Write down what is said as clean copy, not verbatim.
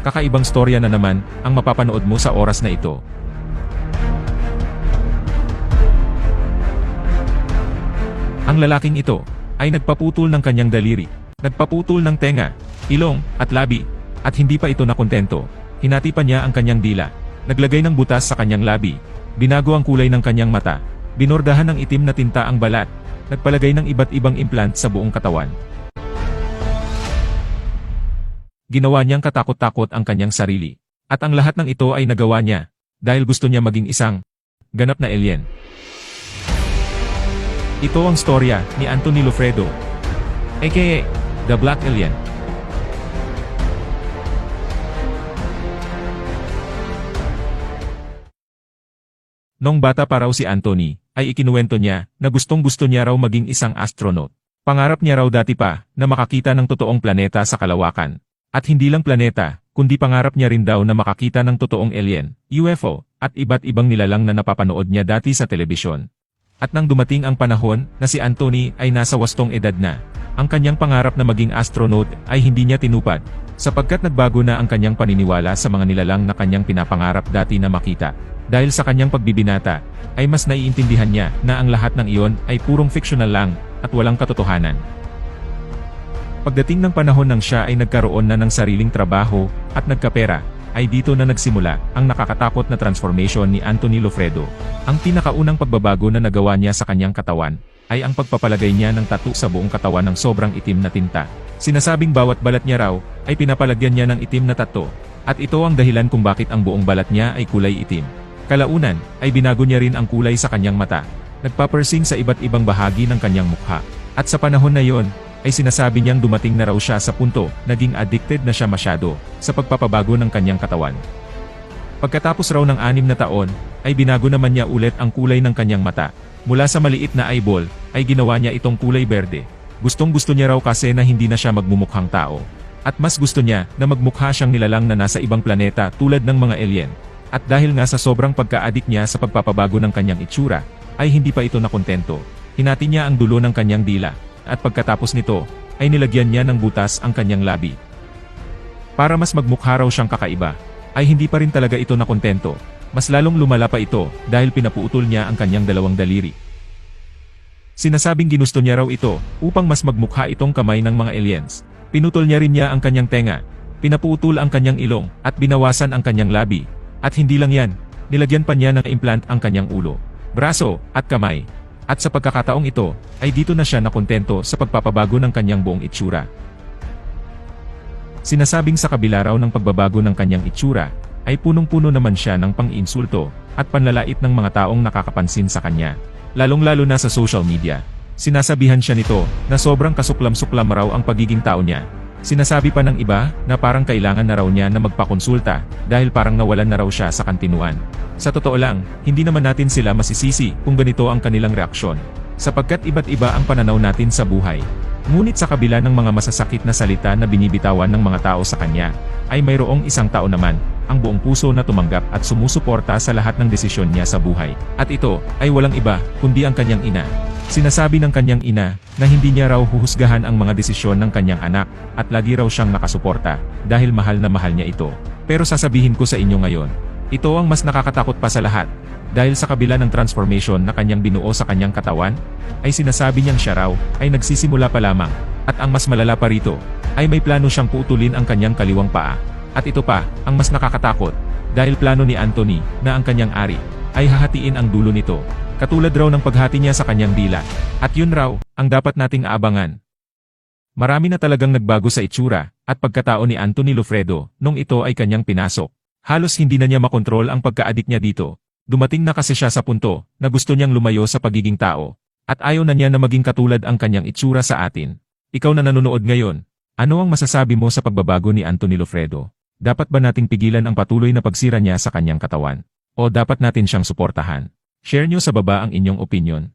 Kakaibang storya na naman ang mapapanood mo sa oras na ito. Ang lalaking ito ay nagpaputol ng kanyang daliri, nagpaputol ng tenga, ilong, at labi, at hindi pa ito nakontento. Hinati pa niya ang kanyang dila, naglagay ng butas sa kanyang labi, binago ang kulay ng kanyang mata, binordahan ng itim na tinta ang balat, nagpalagay ng iba't ibang implant sa buong katawan. Ginawa niyang katakot-takot ang kanyang sarili. At ang lahat ng ito ay nagawa niya dahil gusto niya maging isang ganap na alien. Ito ang storya ni Anthony Loffredo, aka The Black Alien. Nung bata pa raw si Anthony, ay ikinuwento niya na gustong-gusto niya raw maging isang astronaut. Pangarap niya raw dati pa na makakita ng totoong planeta sa kalawakan. At hindi lang planeta, kundi pangarap niya rin daw na makakita ng totoong alien, UFO, at iba't ibang nilalang na napapanood niya dati sa telebisyon. At nang dumating ang panahon na si Anthony ay nasa wastong edad na, ang kanyang pangarap na maging astronaut ay hindi niya tinupad, sapagkat nagbago na ang kanyang paniniwala sa mga nilalang na kanyang pinapangarap dati na makita. Dahil sa kanyang pagbibinata, ay mas naiintindihan niya na ang lahat ng iyon ay purong fictional lang at walang katotohanan. Pagdating ng panahon nang siya ay nagkaroon na ng sariling trabaho at nagkapera, ay dito na nagsimula ang nakakatakot na transformation ni Anthony Loffredo. Ang pinakaunang pagbabago na nagawa niya sa kanyang katawan ay ang pagpapalagay niya ng tattoo sa buong katawan ng sobrang itim na tinta. Sinasabing bawat balat niya raw ay pinapalagyan niya ng itim na tattoo, at ito ang dahilan kung bakit ang buong balat niya ay kulay itim. Kalaunan ay binago niya rin ang kulay sa kanyang mata, nagpapersing sa iba't ibang bahagi ng kanyang mukha. At sa panahon na yon, ay sinasabi niyang dumating na raw siya sa punto, naging addicted na siya masyado sa pagpapabago ng kanyang katawan. Pagkatapos raw ng 6 na taon, ay binago naman niya ulit ang kulay ng kanyang mata. Mula sa maliit na eyeball, ay ginawa niya itong kulay berde. Gustong-gusto niya raw kasi na hindi na siya magmumukhang tao. At mas gusto niya na magmukha siyang nilalang na nasa ibang planeta tulad ng mga alien. At dahil nga sa sobrang pagka-addict niya sa pagpapabago ng kanyang itsura, ay hindi pa ito nakontento. Hinati niya ang dulo ng kanyang dila, at pagkatapos nito, ay nilagyan niya ng butas ang kanyang labi. Para mas magmukha raw siyang kakaiba, ay hindi pa rin talaga ito nakontento. Mas lalong lumala pa ito dahil pinapuutol niya ang kanyang dalawang daliri. Sinasabing ginusto niya raw ito upang mas magmukha itong kamay ng mga aliens. Pinutol niya rin niya ang kanyang tenga, pinapuutol ang kanyang ilong, at binawasan ang kanyang labi. At hindi lang yan, nilagyan pa niya ng implant ang kanyang ulo, braso, at kamay. At sa pagkakataong ito, ay dito na siya nakontento sa pagpapabago ng kanyang buong itsura. Sinasabing sa kabila raw ng pagbabago ng kanyang itsura, ay punong-puno naman siya ng pang-insulto at panlalait ng mga taong nakakapansin sa kanya. Lalong-lalo na sa social media. Sinasabihan siya nito na sobrang kasuklam-suklam raw ang pagiging tao niya. Sinasabi pa ng iba na parang kailangan na raw niya na magpakonsulta dahil parang nawalan na raw siya sa kantinuan. Sa totoo lang, hindi naman natin sila masisisi kung ganito ang kanilang reaksyon, sapagkat iba't iba ang pananaw natin sa buhay. Ngunit sa kabila ng mga masasakit na salita na binibitawan ng mga tao sa kanya, ay mayroong isang tao naman, ang buong puso na tumanggap at sumusuporta sa lahat ng desisyon niya sa buhay. At ito ay walang iba kundi ang kanyang ina. Sinasabi ng kanyang ina na hindi niya raw huhusgahan ang mga desisyon ng kanyang anak at lagi raw siyang nakasuporta dahil mahal na mahal niya ito. Pero sasabihin ko sa inyo ngayon, ito ang mas nakakatakot pa sa lahat dahil sa kabila ng transformation na kanyang binuo sa kanyang katawan, ay sinasabi niyang siya raw ay nagsisimula pa lamang at ang mas malala pa rito ay may plano siyang putulin ang kanyang kaliwang paa. At ito pa ang mas nakakatakot dahil plano ni Anthony na ang kanyang ari ay hahatiin ang dulo nito. Katulad raw ng paghati niya sa kanyang dila. At yun raw, ang dapat nating aabangan. Marami na talagang nagbago sa itsura, at pagkatao ni Anthony Loffredo, nung ito ay kanyang pinasok. Halos hindi na niya makontrol ang pagka-addict niya dito. Dumating na kasi siya sa punto, na gusto niyang lumayo sa pagiging tao. At ayaw na niya na maging katulad ang kanyang itsura sa atin. Ikaw na nanonood ngayon, ano ang masasabi mo sa pagbabago ni Anthony Loffredo? Dapat ba nating pigilan ang patuloy na pagsira niya sa kanyang katawan? O dapat natin siyang suportahan? Share nyo sa baba ang inyong opinyon.